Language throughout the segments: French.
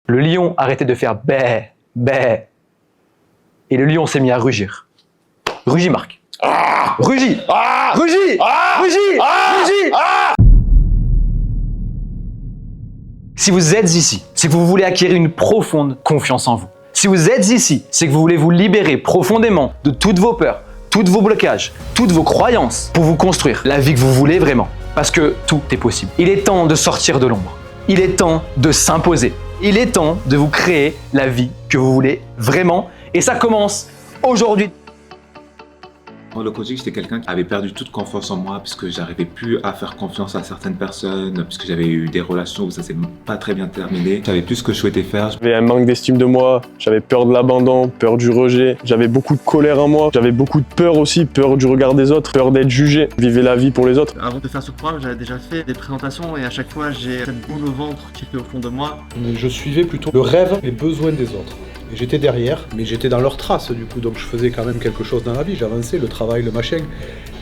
Le lion arrêtait de faire bé, bé. Et le lion s'est mis à rugir. Rugis, Marc. Rugis. Rugis. Rugis. Rugis. Si vous êtes ici, c'est que vous voulez acquérir une profonde confiance en vous. Si vous êtes ici, c'est que vous voulez vous libérer profondément de toutes vos peurs, tous vos blocages, toutes vos croyances pour vous construire la vie que vous voulez vraiment. Parce que tout est possible. Il est temps de sortir de l'ombre. Il est temps de s'imposer. Il est temps de vous créer la vie que vous voulez vraiment. Et ça commence aujourd'hui. Dans le coaching, j'étais quelqu'un qui avait perdu toute confiance en moi puisque j'arrivais plus à faire confiance à certaines personnes, puisque j'avais eu des relations où ça s'est pas très bien terminé. J'avais plus ce que je souhaitais faire. J'avais un manque d'estime de moi, j'avais peur de l'abandon, peur du rejet, j'avais beaucoup de colère en moi, j'avais beaucoup de peur aussi, peur du regard des autres, peur d'être jugé, je vivais la vie pour les autres. Avant de faire ce programme, j'avais déjà fait des présentations et à chaque fois j'ai cette boule au ventre qui était au fond de moi. Je suivais plutôt le rêve et besoin des autres. Et j'étais derrière, mais j'étais dans leurs traces du coup, donc je faisais quand même quelque chose dans la vie, j'avançais, le travail, le machin,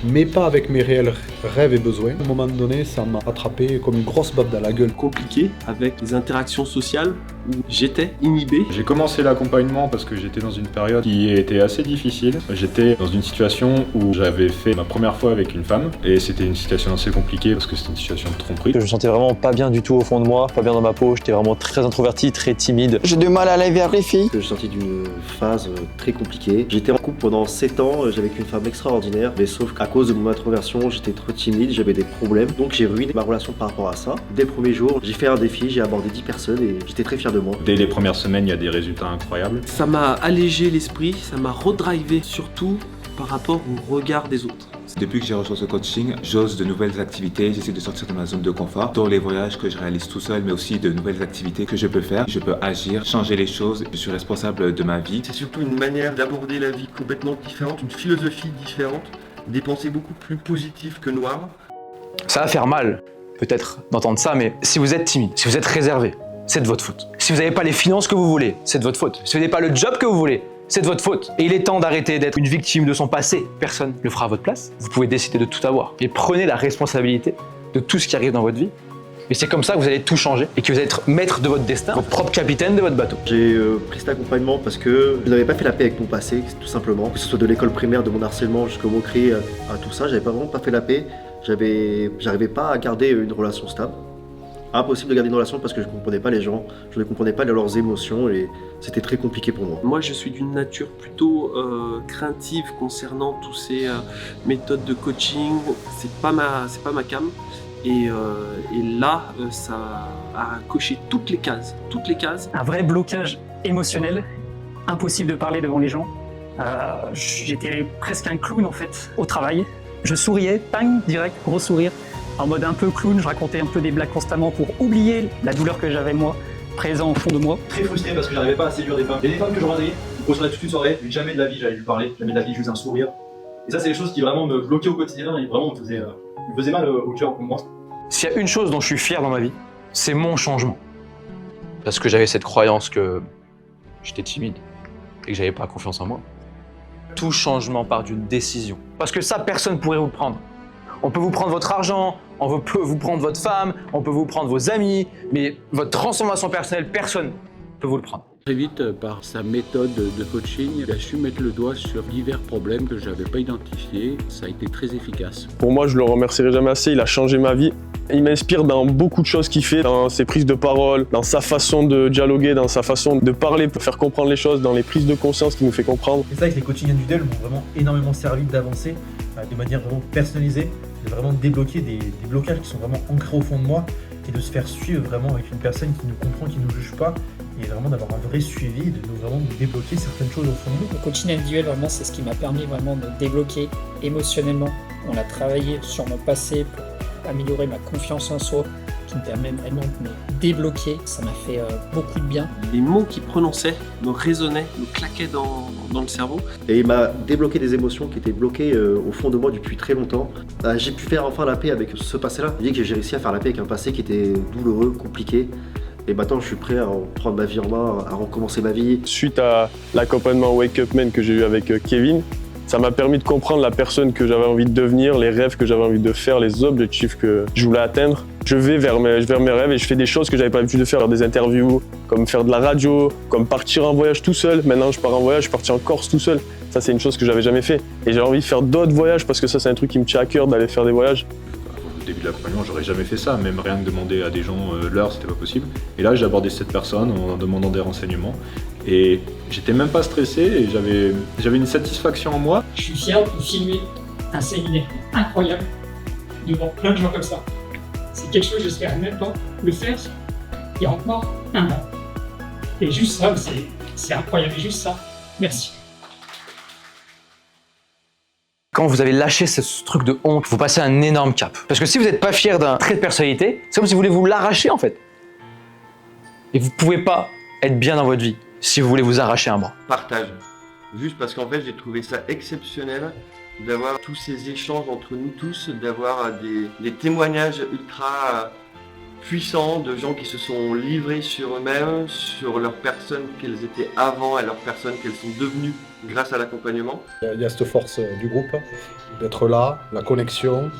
mais pas avec mes réels rêves et besoins. À un moment donné, ça m'a attrapé comme une grosse baffe dans la gueule. Compliqué avec les interactions sociales où j'étais inhibé. J'ai commencé l'accompagnement parce que j'étais dans une période qui était assez difficile. J'étais dans une situation où j'avais fait ma première fois avec une femme et c'était une situation assez compliquée parce que c'était une situation de tromperie. Je me sentais vraiment pas bien du tout au fond de moi, pas bien dans ma peau, j'étais vraiment très introverti, très timide. J'ai du mal à aller vers les filles. Je suis sorti d'une phase très compliquée. J'étais en couple pendant 7 ans, j'avais une femme extraordinaire, mais sauf qu'à cause de mon introversion, j'étais trop timide, j'avais des problèmes. Donc j'ai ruiné ma relation par rapport à ça. Dès le premier jour, j'ai fait un défi, j'ai abordé 10 personnes et j'étais très fier de moi. Dès les premières semaines, il y a des résultats incroyables. Ça m'a allégé l'esprit, ça m'a redrivé surtout par rapport au regard des autres. Depuis que j'ai reçu ce coaching, j'ose de nouvelles activités, j'essaie de sortir de ma zone de confort, dans les voyages que je réalise tout seul, mais aussi de nouvelles activités que je peux faire. Je peux agir, changer les choses, je suis responsable de ma vie. C'est surtout une manière d'aborder la vie complètement différente, une philosophie différente, des pensées beaucoup plus positives que noires. Ça va faire mal, peut-être, d'entendre ça, mais si vous êtes timide, si vous êtes réservé, c'est de votre faute. Si vous n'avez pas les finances que vous voulez, c'est de votre faute. Si vous n'avez pas le job que vous voulez, c'est de votre faute. Et il est temps d'arrêter d'être une victime de son passé. Personne ne le fera à votre place. Vous pouvez décider de tout avoir. Et prenez la responsabilité de tout ce qui arrive dans votre vie. Et c'est comme ça que vous allez tout changer et que vous allez être maître de votre destin, votre propre capitaine de votre bateau. J'ai pris cet accompagnement parce que je n'avais pas fait la paix avec mon passé, tout simplement. Que ce soit de l'école primaire, de mon harcèlement jusqu'au moquerie, à tout ça, j'avais vraiment pas fait la paix. J'arrivais pas à garder une relation stable. Impossible de garder une relation parce que je ne comprenais pas les gens, je ne comprenais pas leurs émotions et c'était très compliqué pour moi. Moi je suis d'une nature plutôt craintive concernant toutes ces méthodes de coaching, c'est pas ma came. Et là, ça a coché toutes les cases. Un vrai blocage émotionnel, impossible de parler devant les gens. J'étais presque un clown en fait au travail. Je souriais, bang, direct, gros sourire. En mode un peu clown, je racontais un peu des blagues constamment pour oublier la douleur que j'avais moi, présent au fond de moi. Très frustré parce que j'arrivais pas à séduire des femmes. Il y a des femmes que je rendais, je poserais toute une soirée, mais jamais de la vie j'allais lui parler, jamais de la vie je faisais un sourire. Et ça c'est des choses qui vraiment me bloquaient au quotidien et vraiment me faisaient mal au cœur pour moi. S'il y a une chose dont je suis fier dans ma vie, c'est mon changement. Parce que j'avais cette croyance que j'étais timide et que j'avais pas confiance en moi. Tout changement part d'une décision. Parce que ça, personne ne pourrait vous le prendre. On peut vous prendre votre argent, on peut vous prendre votre femme, on peut vous prendre vos amis, mais votre transformation personnelle, personne ne peut vous le prendre. Très vite, par sa méthode de coaching, il a su mettre le doigt sur divers problèmes que je n'avais pas identifiés. Ça a été très efficace. Pour moi, je le remercierai jamais assez, il a changé ma vie. Il m'inspire dans beaucoup de choses qu'il fait, dans ses prises de parole, dans sa façon de dialoguer, dans sa façon de parler, pour faire comprendre les choses, dans les prises de conscience qu'il nous fait comprendre. C'est ça que les coachings individuels m'ont vraiment énormément servi d'avancer de manière vraiment personnalisée, de vraiment débloquer des blocages qui sont vraiment ancrés au fond de moi et de se faire suivre vraiment avec une personne qui nous comprend, qui ne nous juge pas et vraiment d'avoir un vrai suivi, de vraiment débloquer certaines choses au fond de nous. Le coaching individuel, vraiment, c'est ce qui m'a permis vraiment de débloquer émotionnellement. On a travaillé sur mon passé pour améliorer ma confiance en soi, qui me permet vraiment de me débloquer. Ça m'a fait beaucoup de bien. Les mots qu'il prononçait me résonnaient, me claquaient dans le cerveau. Et il m'a débloqué des émotions qui étaient bloquées au fond de moi depuis très longtemps. J'ai pu faire enfin la paix avec ce passé-là. Je dis que j'ai réussi à faire la paix avec un passé qui était douloureux, compliqué. Et maintenant, je suis prêt à prendre ma vie en main, à recommencer ma vie. Suite à l'accompagnement Wake Up Man que j'ai eu avec Kevin, Ça m'a permis de comprendre la personne que j'avais envie de devenir, les rêves que j'avais envie de faire, les objectifs que je voulais atteindre. Je vais vers mes rêves et je fais des choses que j'avais pas l'habitude de faire, des interviews, comme faire de la radio, comme partir en voyage tout seul. Maintenant, je pars en voyage, je suis parti en Corse tout seul. Ça, c'est une chose que j'avais jamais fait. Et j'ai envie de faire d'autres voyages parce que ça, c'est un truc qui me tient à cœur d'aller faire des voyages. Au début de l'accompagnement, j'aurais jamais fait ça, même rien que demander à des gens l'heure, c'était pas possible. Et là, j'ai abordé cette personne en demandant des renseignements. Et j'étais même pas stressé et j'avais une satisfaction en moi. Je suis fier de filmer un séminaire incroyable devant plein de gens comme ça. C'est quelque chose que j'espère même pas le faire il y a encore un an. Et juste ça, c'est incroyable. Et juste ça, merci. Quand vous avez lâché ce truc de honte, vous passez un énorme cap. Parce que si vous n'êtes pas fier d'un trait de personnalité, c'est comme si vous voulez vous l'arracher en fait. Et vous ne pouvez pas être bien dans votre vie si vous voulez vous arracher un bras. Partage. Juste parce qu'en fait, j'ai trouvé ça exceptionnel d'avoir tous ces échanges entre nous tous, d'avoir des témoignages ultra puissants de gens qui se sont livrés sur eux-mêmes, sur leur personne qu'elles étaient avant et leur personne qu'elles sont devenues grâce à l'accompagnement. Il y a cette force du groupe, d'être là, la connexion.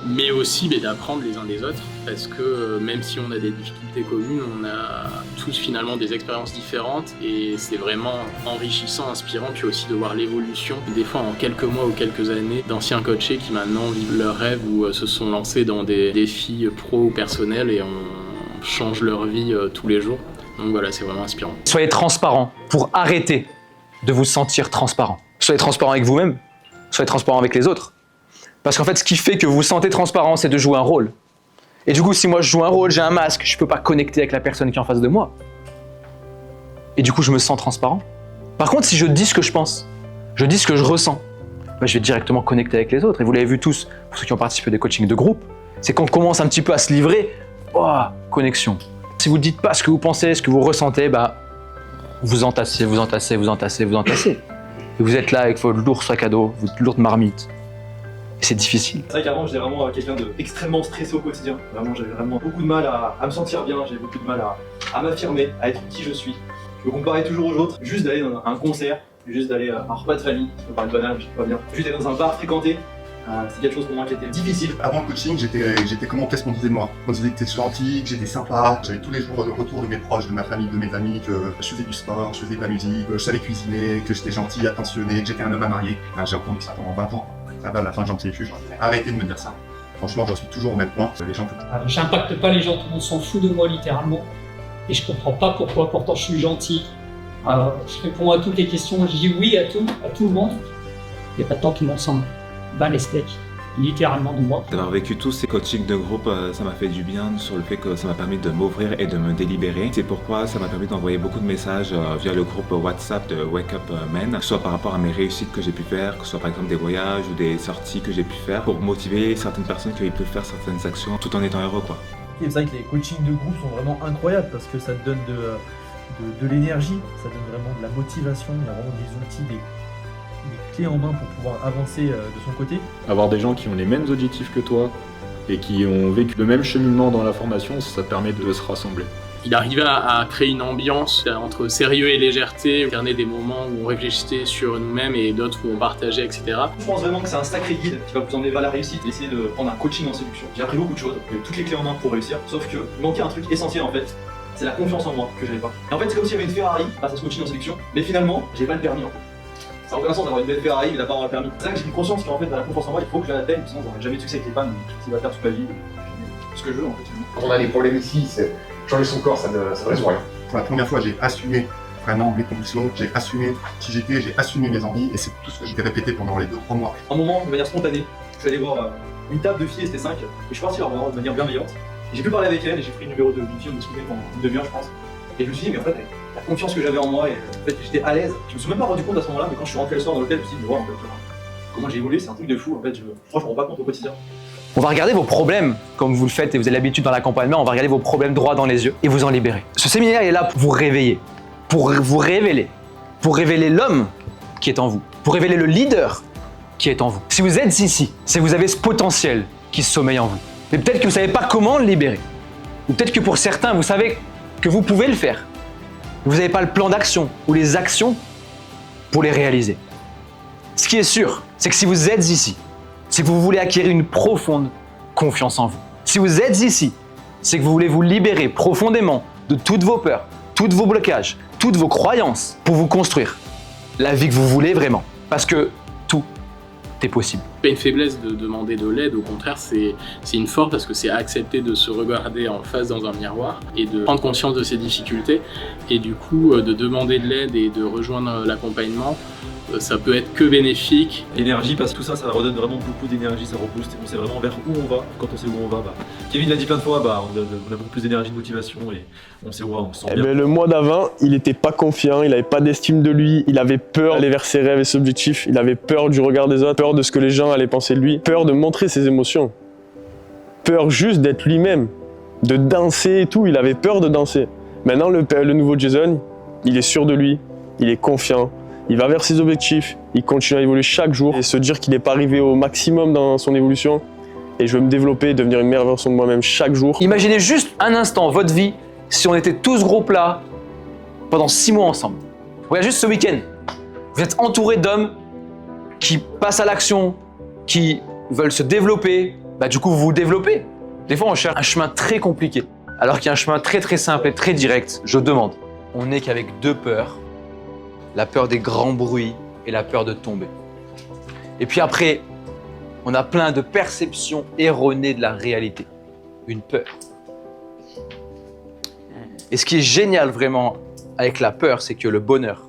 Mais aussi d'apprendre les uns des autres, parce que même si on a des difficultés communes, on a tous finalement des expériences différentes et c'est vraiment enrichissant, inspirant, puis aussi de voir l'évolution, des fois en quelques mois ou quelques années, d'anciens coachés qui maintenant vivent leurs rêves ou se sont lancés dans des défis pro ou personnels et on change leur vie tous les jours. Donc voilà, c'est vraiment inspirant. Soyez transparent pour arrêter de vous sentir transparent. Soyez transparent avec vous-même, soyez transparent avec les autres. Parce qu'en fait, ce qui fait que vous vous sentez transparent, c'est de jouer un rôle. Et du coup, si moi je joue un rôle, j'ai un masque, je ne peux pas connecter avec la personne qui est en face de moi. Et du coup, je me sens transparent. Par contre, si je dis ce que je pense, je dis ce que je ressens, je vais directement connecter avec les autres. Et vous l'avez vu tous, pour ceux qui ont participé à des coachings de groupe, c'est quand on commence un petit peu à se livrer, connexion. Si vous ne dites pas ce que vous pensez, ce que vous ressentez, vous entassez. Et vous êtes là avec votre lourd sac à dos, votre lourde marmite. C'est difficile. C'est vrai qu'avant j'étais vraiment quelqu'un d'extrêmement stressé au quotidien. Vraiment, j'avais vraiment beaucoup de mal à me sentir bien, j'avais beaucoup de mal à m'affirmer, à être qui je suis. Je me comparais toujours aux autres. Juste d'aller dans un concert, juste d'aller à un repas de famille, ça peut paraître banal, mais je suis pas bien. Juste d'aller dans un bar fréquenté, c'est quelque chose pour moi qui était difficile. Avant le coaching, j'étais comment qu'est-ce qu'on disait de moi? On disait que j'étais gentil, que j'étais sympa, j'avais tous les jours le retour de mes proches, de ma famille, de mes amis, que je faisais du sport, je faisais de la musique, que je savais cuisiner, que j'étais gentil, attentionné, que j'étais un homme à marier. J'ai appris ça pendant 20 ans. À la fin, j'en sais plus. Arrêtez de me dire ça. Franchement, j'en suis toujours au même point. Les gens J'impacte pas les gens, tout le monde s'en fout de moi littéralement. Et je comprends pas pourquoi, pourtant je suis gentil. Je réponds à toutes les questions, je dis oui à tout le monde. Il n'y a pas de temps tout le monde s'en bat les steaks, littéralement de moi. D'avoir vécu tous ces coachings de groupe, ça m'a fait du bien sur le fait que ça m'a permis de m'ouvrir et de me délibérer. C'est pourquoi ça m'a permis d'envoyer beaucoup de messages via le groupe WhatsApp de Wake Up Men, que ce soit par rapport à mes réussites que j'ai pu faire, que ce soit par exemple des voyages ou des sorties que j'ai pu faire, pour motiver certaines personnes qui peuvent faire certaines actions tout en étant heureux, quoi. Et c'est vrai que les coachings de groupe sont vraiment incroyables parce que ça te donne de l'énergie, ça donne vraiment de la motivation, il y a vraiment des outils, des clés en main pour pouvoir avancer de son côté. Avoir des gens qui ont les mêmes objectifs que toi et qui ont vécu le même cheminement dans la formation, ça permet de se rassembler. Il arrivait à créer une ambiance entre sérieux et légèreté, alterner des moments où on réfléchissait sur nous-mêmes et d'autres où on partageait, etc. Je pense vraiment que c'est un sacré guide qui va vous emmener vers la réussite, essayer de prendre un coaching en séduction. J'ai appris beaucoup de choses, j'ai eu toutes les clés en main pour réussir, sauf que il manquait un truc essentiel en fait, c'est la confiance en moi que j'avais pas. Et en fait c'est comme s'il y avait une Ferrari grâce à ce coaching en séduction, mais finalement j'ai pas le permis en fait. Ça n'a aucun sens d'avoir une belle Ferrari mais d'avoir pas le permis. C'est ça que j'ai pris conscience qu'en fait la confiance en moi il faut que je l'atteigne, sinon j'aurai jamais de succès avec les femmes, ce qu'il va faire toute ma vie, ce que je veux en fait. Quand on a des problèmes ici, c'est changer son corps, ça ne résout rien. Pour la première fois, j'ai assumé vraiment mes convictions, j'ai assumé qui j'étais, j'ai assumé mes envies et c'est tout ce que j'ai répété pendant les 2-3 mois. Un moment, de manière spontanée, je suis allé voir une table de filles, c'était 5, et je suis parti leur voir de manière bienveillante. Et j'ai pu parler avec elles et j'ai pris le numéro d'une fille, on discutait pendant une demi-heure je pense. Et je me suis dit, mais en fait, la confiance que j'avais en moi, et en fait, j'étais à l'aise. Je me suis même pas rendu compte à ce moment-là, mais quand je suis rentré le soir dans l'hôtel, je me suis dit, wow, en fait, comment j'ai évolué, c'est un truc de fou. En fait, je me rends pas compte au quotidien. On va regarder vos problèmes, comme vous le faites et vous avez l'habitude dans l'accompagnement, on va regarder vos problèmes droit dans les yeux et vous en libérer. Ce séminaire est là pour vous réveiller, pour vous révéler, pour révéler l'homme qui est en vous, pour révéler le leader qui est en vous. Si vous êtes ici, c'est que vous avez ce potentiel qui sommeille en vous. Mais peut-être que vous ne savez pas comment le libérer. Ou peut-être que pour certains, vous savez que vous pouvez le faire. Vous n'avez pas le plan d'action ou les actions pour les réaliser. Ce qui est sûr, c'est que si vous êtes ici, c'est que vous voulez acquérir une profonde confiance en vous. Si vous êtes ici, c'est que vous voulez vous libérer profondément de toutes vos peurs, tous vos blocages, toutes vos croyances pour vous construire la vie que vous voulez vraiment. Parce que tout est possible. C'est pas une faiblesse de demander de l'aide, au contraire c'est une force parce que c'est accepter de se regarder en face dans un miroir et de prendre conscience de ses difficultés et du coup de demander de l'aide et de rejoindre l'accompagnement. Ça peut être que bénéfique. L'énergie, parce que tout ça, ça redonne vraiment beaucoup d'énergie, ça rebooste, on sait vraiment vers où on va. Quand on sait où on va, Kevin l'a dit plein de fois, on a beaucoup plus d'énergie, de motivation et on sait où on va, on se sent bien. Le mois d'avant, il était pas confiant, il avait pas d'estime de lui, il avait peur d'aller vers ses rêves et ses objectifs, il avait peur du regard des autres, peur de ce que les gens allaient penser de lui, peur de montrer ses émotions, peur juste d'être lui-même, de danser et tout, il avait peur de danser. Maintenant, le nouveau Jason, il est sûr de lui, il est confiant. Il va vers ses objectifs, il continue à évoluer chaque jour et se dire qu'il n'est pas arrivé au maximum dans son évolution. Et je veux me développer et devenir une meilleure version de moi-même chaque jour. Imaginez juste un instant votre vie si on était tous gros plats pendant 6 mois ensemble. Regarde juste ce week-end. Vous êtes entouré d'hommes qui passent à l'action, qui veulent se développer. Du coup, vous vous développez. Des fois, on cherche un chemin très compliqué. Alors qu'il y a un chemin très très simple et très direct. Je demande. On n'est qu'avec 2 peurs. La peur des grands bruits et la peur de tomber. Et puis après, on a plein de perceptions erronées de la réalité. Une peur. Et ce qui est génial vraiment avec la peur, c'est que le bonheur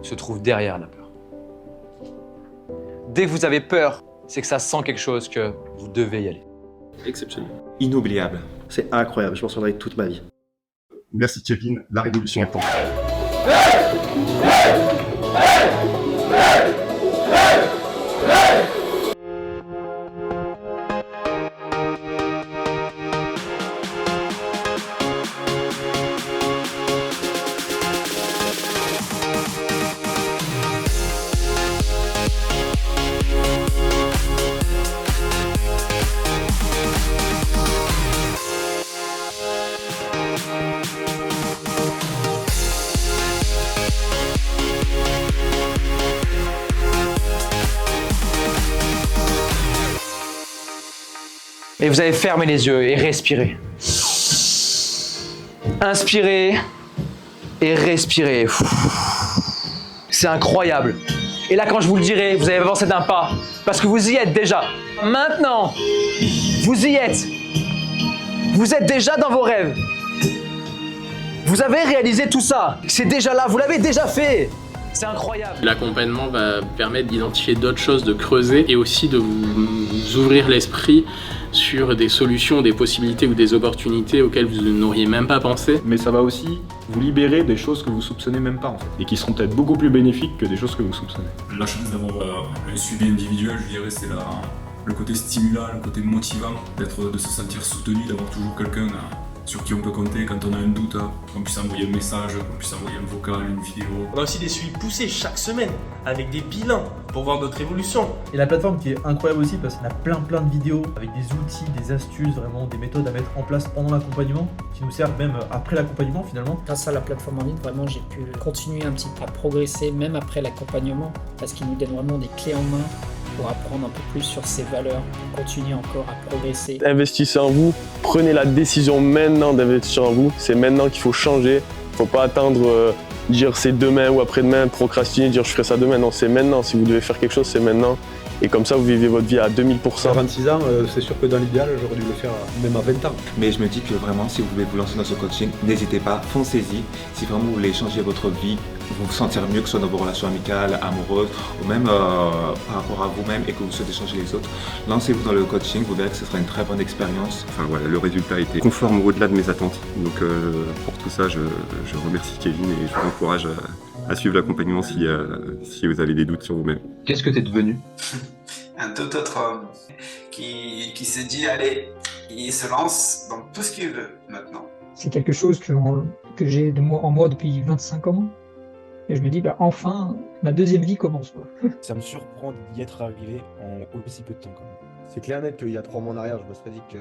se trouve derrière la peur. Dès que vous avez peur, c'est que ça sent quelque chose que vous devez y aller. Exceptionnel. Inoubliable. C'est incroyable, je m'en souviendrai toute ma vie. Merci Kevin, la révolution est en cours. Et vous allez fermer les yeux et respirer. Inspirez et respirez. C'est incroyable. Et là, quand je vous le dirai, vous allez avancer d'un pas. Parce que vous y êtes déjà. Maintenant, vous y êtes. Vous êtes déjà dans vos rêves. Vous avez réalisé tout ça. C'est déjà là, vous l'avez déjà fait. C'est incroyable. L'accompagnement va permettre d'identifier d'autres choses, de creuser et aussi de vous ouvrir l'esprit sur des solutions, des possibilités ou des opportunités auxquelles vous n'auriez même pas pensé. Mais ça va aussi vous libérer des choses que vous soupçonnez même pas en fait, et qui seront peut-être beaucoup plus bénéfiques que des choses que vous soupçonnez. La chance d'avoir un suivi individuel, je dirais, c'est le côté stimulant, le côté motivant, de se sentir soutenu, d'avoir toujours quelqu'un sur qui on peut compter quand on a un doute, qu'on puisse envoyer un message, qu'on puisse envoyer un vocal, une vidéo. On a aussi des suivis poussés chaque semaine, avec des bilans pour voir notre évolution. Et la plateforme qui est incroyable aussi parce qu'on a plein de vidéos avec des outils, des astuces, vraiment des méthodes à mettre en place pendant l'accompagnement qui nous servent même après l'accompagnement finalement. Grâce à la plateforme en ligne, vraiment j'ai pu continuer un petit peu à progresser même après l'accompagnement parce qu'il nous donne vraiment des clés en main pour apprendre un peu plus sur ses valeurs, continuer encore à progresser. Investissez en vous, prenez la décision maintenant d'investir en vous, c'est maintenant qu'il faut changer, il ne faut pas attendre dire c'est demain ou après-demain, procrastiner, dire je ferai ça demain, non c'est maintenant, si vous devez faire quelque chose c'est maintenant. Et comme ça, vous vivez votre vie à 2000%. À 26 ans, c'est sûr que dans l'idéal, j'aurais dû le faire même à 20 ans. Mais je me dis que vraiment, si vous voulez vous lancer dans ce coaching, n'hésitez pas, foncez-y. Si vraiment vous voulez changer votre vie, vous sentir mieux, que ce soit dans vos relations amicales, amoureuses, ou même par rapport à vous-même et que vous souhaitez changer les autres, lancez-vous dans le coaching, vous verrez que ce sera une très bonne expérience. Enfin voilà, le résultat était conforme au-delà de mes attentes. Donc pour tout ça, je remercie Kevin et je vous encourage à suivre l'accompagnement si vous avez des doutes sur vous-même. Qu'est-ce que tu es devenu? Un tout autre homme qui se dit allez, il se lance dans tout ce qu'il veut maintenant. C'est quelque chose que j'ai en moi depuis 25 ans. Et je me dis, enfin, ma deuxième vie commence. Quoi. Ça me surprend d'y être arrivé en aussi peu de temps quand même. C'est clair net qu'il y a 3 mois en arrière, je me serais dit que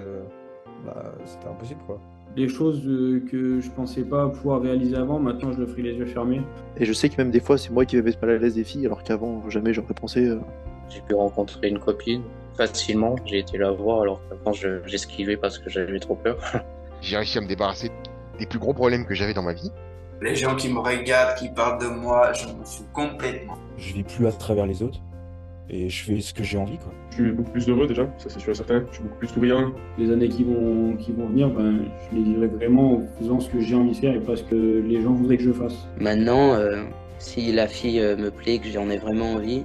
c'était impossible quoi. Des choses que je pensais pas pouvoir réaliser avant, maintenant je le ferai les yeux fermés. Et je sais que même des fois, c'est moi qui vais mettre mal à l'aise des filles, alors qu'avant, jamais j'aurais pensé. J'ai pu rencontrer une copine facilement. J'ai été la voir alors qu'avant j'esquivais parce que j'avais trop peur. J'ai réussi à me débarrasser des plus gros problèmes que j'avais dans ma vie. Les gens qui me regardent, qui parlent de moi, je m'en fous complètement. Je vis plus à travers les autres et je fais ce que j'ai envie, quoi. Je suis beaucoup plus heureux déjà, ça c'est sûr et certain. Je suis beaucoup plus souriant. Les années qui vont venir, je les vivrai vraiment en faisant ce que j'ai envie de faire et pas ce que les gens voudraient que je fasse. Maintenant, si la fille me plaît, que j'en ai vraiment envie,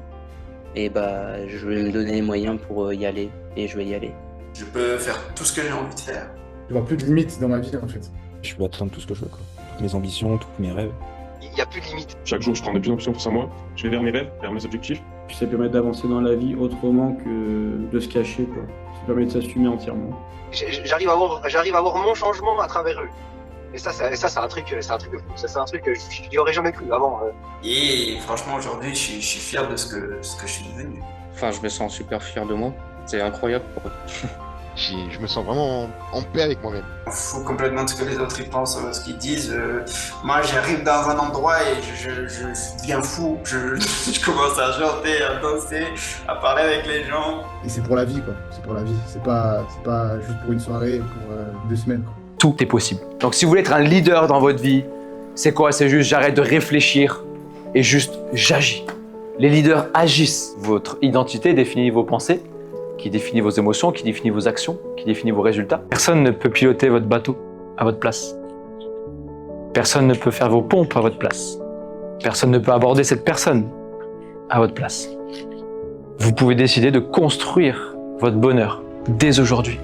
et je vais me donner les moyens pour y aller et je vais y aller. Je peux faire tout ce que j'ai envie de faire. Je vois plus de limites dans ma vie en fait. Je peux atteindre tout ce que je veux, quoi. Toutes mes ambitions, tous mes rêves. Il n'y a plus de limite. Chaque jour, je prends de plus en plus confiance en moi. Je vais vers mes rêves, vers mes objectifs. Puis ça permet d'avancer dans la vie autrement que de se cacher, quoi. Ça permet de s'assumer entièrement. J'arrive à voir mon changement à travers eux. Et ça c'est un truc de fou. Ça, c'est un truc que je n'y aurais jamais cru avant. Et franchement, aujourd'hui, je suis fier de ce que je suis devenu. Enfin, je me sens super fier de moi. C'est incroyable, quoi. Je me sens vraiment en paix avec moi-même. On fout complètement de ce que les autres y pensent, ce qu'ils disent. Moi, j'arrive dans un endroit et je deviens fou. Je commence à chanter, à danser, à parler avec les gens. Et c'est pour la vie, quoi. C'est pour la vie. C'est pas juste pour une soirée, pour 2 semaines, quoi. Tout est possible. Donc si vous voulez être un leader dans votre vie, c'est quoi? C'est juste j'arrête de réfléchir et juste j'agis. Les leaders agissent. Votre identité définit vos pensées, qui définit vos émotions, qui définit vos actions, qui définit vos résultats. Personne ne peut piloter votre bateau à votre place. Personne ne peut faire vos pompes à votre place. Personne ne peut aborder cette personne à votre place. Vous pouvez décider de construire votre bonheur dès aujourd'hui.